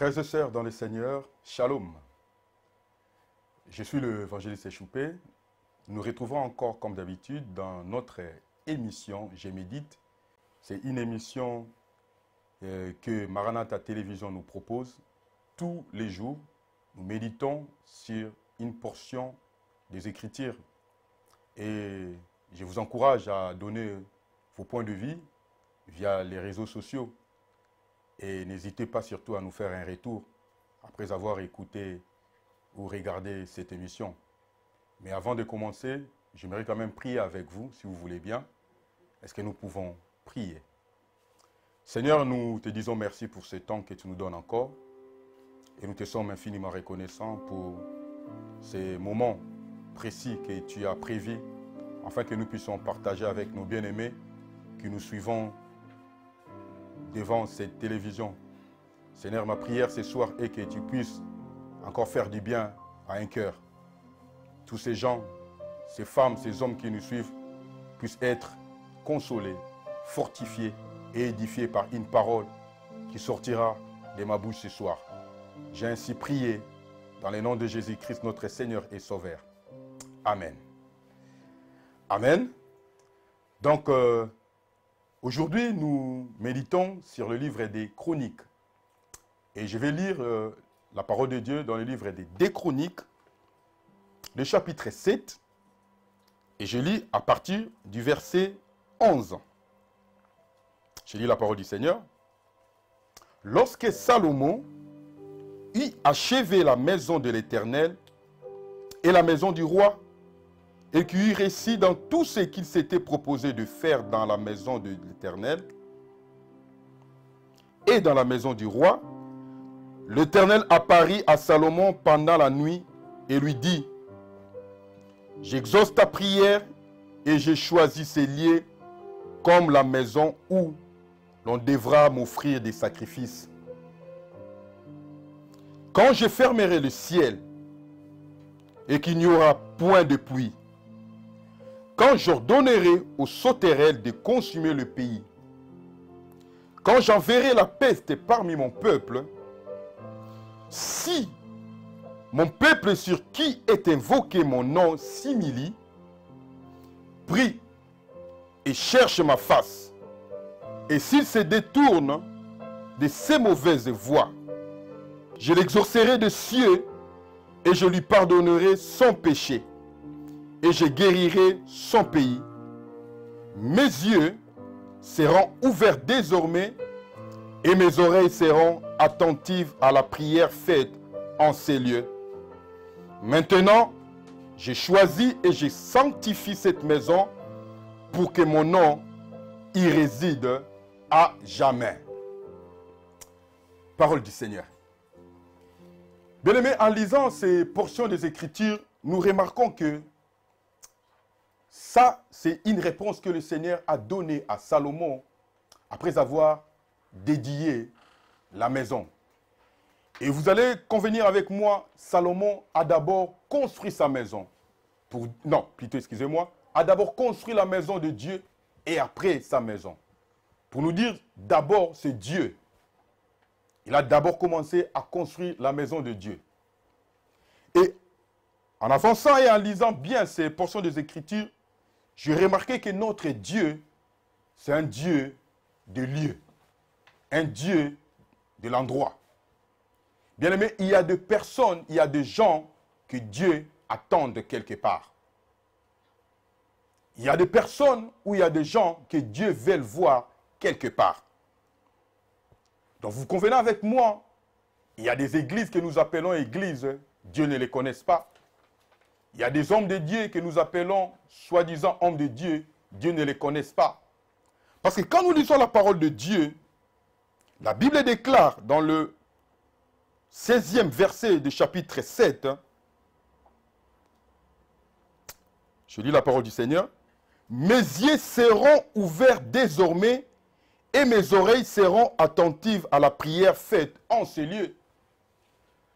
Frères et sœurs dans le Seigneur, Shalom. Je suis l'évangéliste Choupé. Nous retrouvons encore comme d'habitude dans notre émission Je médite. C'est une émission que Maranatha Télévision nous propose tous les jours. Nous méditons sur une portion des Écritures. Et je vous encourage à donner vos points de vue via les réseaux sociaux. Et n'hésitez pas surtout à nous faire un retour après avoir écouté ou regardé cette émission. Mais avant de commencer, j'aimerais quand même prier avec vous, si vous voulez bien. Est-ce que nous pouvons prier? Seigneur, nous te disons merci pour ce temps que tu nous donnes encore. Et nous te sommes infiniment reconnaissants pour ces moments précis que tu as prévus, afin que nous puissions partager avec nos bien-aimés que nous suivons devant cette télévision. Seigneur, ma prière ce soir est que tu puisses encore faire du bien à un cœur. Tous ces gens, ces femmes, ces hommes qui nous suivent puissent être consolés, fortifiés et édifiés par une parole qui sortira de ma bouche ce soir. J'ai ainsi prié dans le nom de Jésus-Christ, notre Seigneur et Sauveur. Amen. Amen. Donc, aujourd'hui, nous méditons sur le livre des Chroniques. Et je vais lire la parole de Dieu dans le livre des Chroniques, le chapitre 7. Et je lis à partir du verset 11. Je lis la parole du Seigneur. Lorsque Salomon eut achevé la maison de l'Éternel et la maison du roi, et qui eut réussi dans tout ce qu'il s'était proposé de faire dans la maison de l'Éternel et dans la maison du roi, l'Éternel apparut à Salomon pendant la nuit et lui dit: j'exauce ta prière et j'ai choisi ces lieux comme la maison où l'on devra m'offrir des sacrifices. Quand je fermerai le ciel et qu'il n'y aura point de pluie, quand j'ordonnerai aux sauterelles de consumer le pays, quand j'enverrai la peste parmi mon peuple, si mon peuple sur qui est invoqué mon nom s'humilie, prie et cherche ma face, et s'il se détourne de ses mauvaises voies, je l'exaucerai des cieux et je lui pardonnerai son péché et je guérirai son pays. Mes yeux seront ouverts désormais et mes oreilles seront attentives à la prière faite en ces lieux. Maintenant, j'ai choisi et je sanctifie cette maison pour que mon nom y réside à jamais. Parole du Seigneur. Bien-aimés, en lisant ces portions des Écritures, nous remarquons que ça, c'est une réponse que le Seigneur a donnée à Salomon après avoir dédié la maison. Et vous allez convenir avec moi, Salomon a d'abord construit sa maison. Non, plutôt, excusez-moi, a d'abord construit la maison de Dieu et après sa maison. Pour nous dire, d'abord, c'est Dieu. Il a d'abord commencé à construire la maison de Dieu. Et en avançant et en lisant bien ces portions des Écritures, j'ai remarqué que notre Dieu, c'est un Dieu de lieu, un Dieu de l'endroit. Bien aimé, il y a des personnes, il y a des gens que Dieu attend de quelque part. Il y a des personnes où il y a des gens que Dieu veut voir quelque part. Donc vous convenez avec moi, il y a des églises que nous appelons églises, Dieu ne les connaît pas. Il y a des hommes de Dieu que nous appelons soi-disant hommes de Dieu, Dieu ne les connaît pas. Parce que quand nous lisons la parole de Dieu, la Bible déclare dans le 16e verset du chapitre 7, je lis la parole du Seigneur, « Mes yeux seront ouverts désormais et mes oreilles seront attentives à la prière faite en ces lieux. »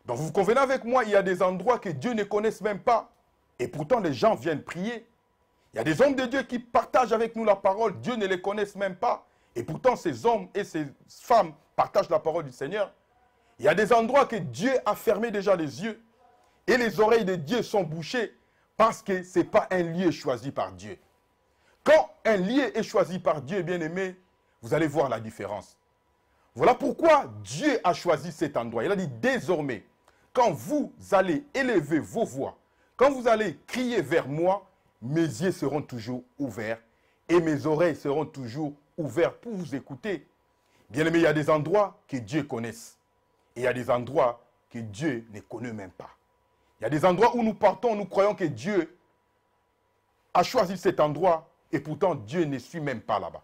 Donc vous convenez avec moi, il y a des endroits que Dieu ne connaît même pas. Et pourtant les gens viennent prier. Il y a des hommes de Dieu qui partagent avec nous la parole, Dieu ne les connaît même pas. Et pourtant ces hommes et ces femmes partagent la parole du Seigneur. Il y a des endroits que Dieu a fermé déjà les yeux et les oreilles de Dieu sont bouchées parce que ce n'est pas un lieu choisi par Dieu. Quand un lieu est choisi par Dieu, bien-aimé, vous allez voir la différence. Voilà pourquoi Dieu a choisi cet endroit. Il a dit désormais, quand vous allez élever vos voix, quand vous allez crier vers moi, mes yeux seront toujours ouverts et mes oreilles seront toujours ouvertes pour vous écouter. Bien-aimé, il y a des endroits que Dieu connaisse et il y a des endroits que Dieu ne connaît même pas. Il y a des endroits où nous partons, nous croyons que Dieu a choisi cet endroit et pourtant Dieu ne suit même pas là-bas.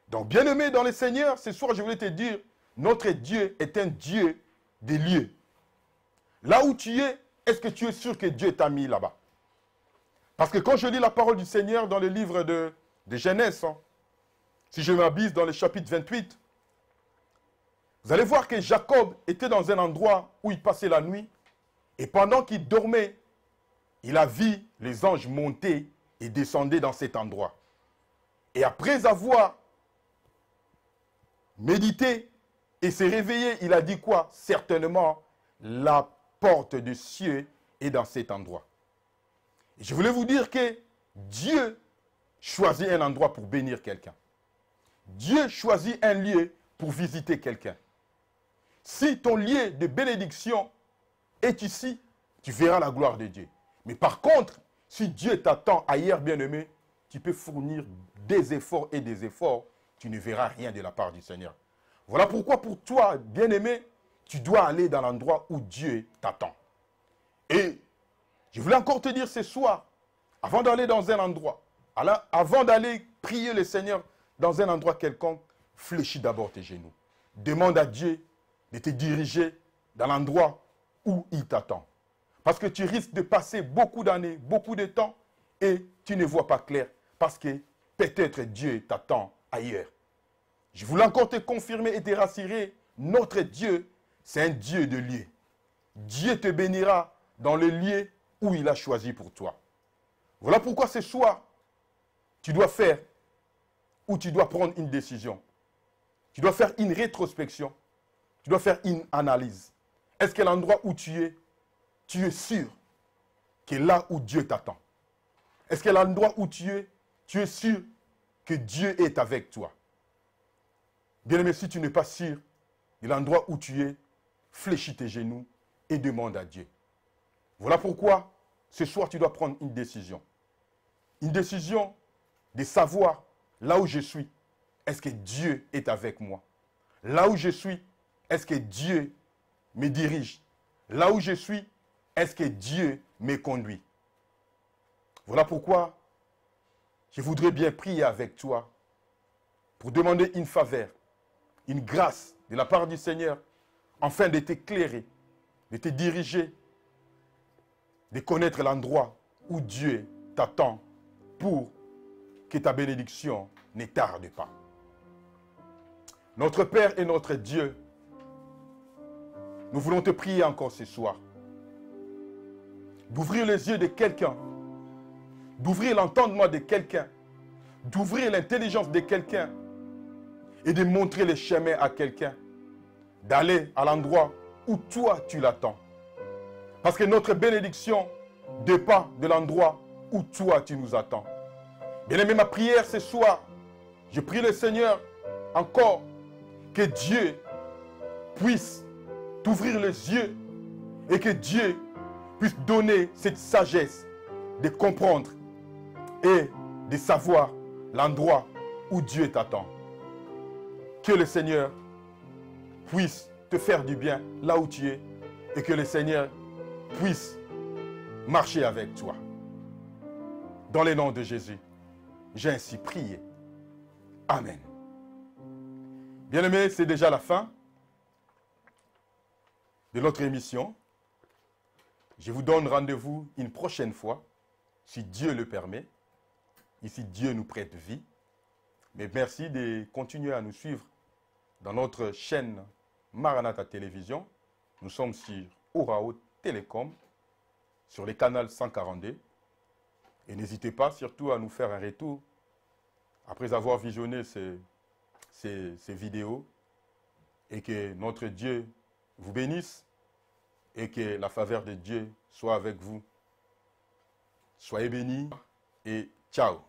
Donc, bien-aimé dans le Seigneur, ce soir, je voulais te dire, notre Dieu est un Dieu des lieux. Là où tu es, est-ce que tu es sûr que Dieu t'a mis là-bas? Parce que quand je lis la parole du Seigneur dans le livre de Genèse, si je m'abuse dans le chapitre 28, vous allez voir que Jacob était dans un endroit où il passait la nuit et pendant qu'il dormait, il a vu les anges monter et descendre dans cet endroit. Et après avoir médité et s'est réveillé, il a dit quoi? Certainement, la porte du ciel est dans cet endroit. Et je voulais vous dire que Dieu choisit un endroit pour bénir quelqu'un. Dieu choisit un lieu pour visiter quelqu'un. Si ton lieu de bénédiction est ici, tu verras la gloire de Dieu. Mais par contre, si Dieu t'attend ailleurs, bien-aimé, tu peux fournir des efforts et des efforts, tu ne verras rien de la part du Seigneur. Voilà pourquoi pour toi, bien-aimé, tu dois aller dans l'endroit où Dieu t'attend. Et je voulais encore te dire ce soir, avant d'aller dans un endroit, avant d'aller prier le Seigneur dans un endroit quelconque, fléchis d'abord tes genoux. Demande à Dieu de te diriger dans l'endroit où il t'attend. Parce que tu risques de passer beaucoup d'années, beaucoup de temps, et tu ne vois pas clair, parce que peut-être Dieu t'attend ailleurs. Je voulais encore te confirmer et te rassurer, notre Dieu, c'est un Dieu de lieux. Dieu te bénira dans le lieu où il a choisi pour toi. Voilà pourquoi ce soir, tu dois faire ou tu dois prendre une décision. Tu dois faire une rétrospection. Tu dois faire une analyse. Est-ce que l'endroit où tu es sûr que là où Dieu t'attend? Est-ce que l'endroit où tu es sûr que Dieu est avec toi? Bien-aimé, si tu n'es pas sûr de l'endroit où tu es, fléchis tes genoux et demande à Dieu. Voilà pourquoi ce soir tu dois prendre une décision. Une décision de savoir là où je suis, est-ce que Dieu est avec moi? Là où je suis, est-ce que Dieu me dirige? Là où je suis, est-ce que Dieu me conduit? Voilà pourquoi je voudrais bien prier avec toi pour demander une faveur, une grâce de la part du Seigneur, afin de t'éclairer, de te diriger, de connaître l'endroit où Dieu t'attend pour que ta bénédiction ne tarde pas. Notre Père et notre Dieu, nous voulons te prier encore ce soir, d'ouvrir les yeux de quelqu'un, d'ouvrir l'entendement de quelqu'un, d'ouvrir l'intelligence de quelqu'un et de montrer les chemins à quelqu'un, d'aller à l'endroit où toi tu l'attends. Parce que notre bénédiction dépend de l'endroit où toi tu nous attends. Bien-aimé, ma prière ce soir, je prie le Seigneur encore que Dieu puisse t'ouvrir les yeux et que Dieu puisse donner cette sagesse de comprendre et de savoir l'endroit où Dieu t'attend. Que le Seigneur puisse te faire du bien là où tu es et que le Seigneur puisse marcher avec toi. Dans le nom de Jésus, j'ai ainsi prié. Amen. Bien-aimés, c'est déjà la fin de notre émission. Je vous donne rendez-vous une prochaine fois, si Dieu le permet, et si Dieu nous prête vie. Mais merci de continuer à nous suivre dans notre chaîne Maranatha Télévision. Nous sommes sur Orao Télécom, sur le canal 142. Et n'hésitez pas surtout à nous faire un retour après avoir visionné ces vidéos et que notre Dieu vous bénisse et que la faveur de Dieu soit avec vous. Soyez bénis et ciao.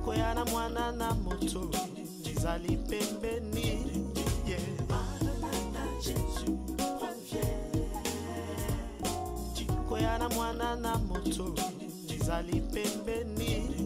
Koyana mwana na moto Zali pembeni yeah. Jésus reviens. Koyana mwana na moto Zali pembeni